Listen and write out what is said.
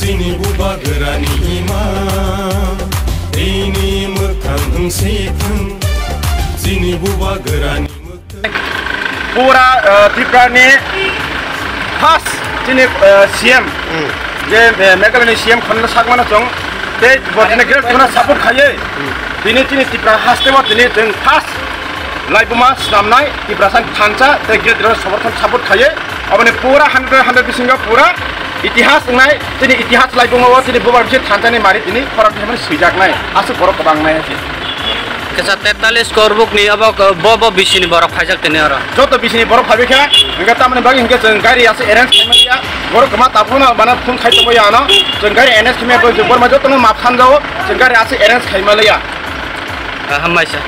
Sini buba gerani ima Ini mekang setan Sini buba gerani पूरा त्रिपुरा ने खास जिन्हें सीएम जे मेघालय सीएम खन्ना सागमाना जों ते बदिने ग्रेट खन्ना सपोर्ट खाये दिने जिन्हें त्रिपुरा हास्ते वा दिने जों खास लाइबुमा सामनाय त्रिपुरा सान थांचा ते ग्रेट रो सपोर्ट खाये अब ने पूरा 100 बिसिंगा पूरा इतिहास नाय दिने इतिहास लाइबुमा वा दिने बुबा बिसे थांचा ने मारि दिने फरक हेमन सुइजाकनाय आसु बरक बांगनाय है Kesa 43 korbuk ni abak bobo bisini borok fajak tene ora. Joto bisini borok fabe kya? Enggak taman bagi enggak jengkari ase arrange kemari ya. Borok kemat tapuna mana pun khai tobo ya no. Jengkari arrange kemari bor majo tono maphan jao. Jengkari ase arrange khai malaya. Hamaisa.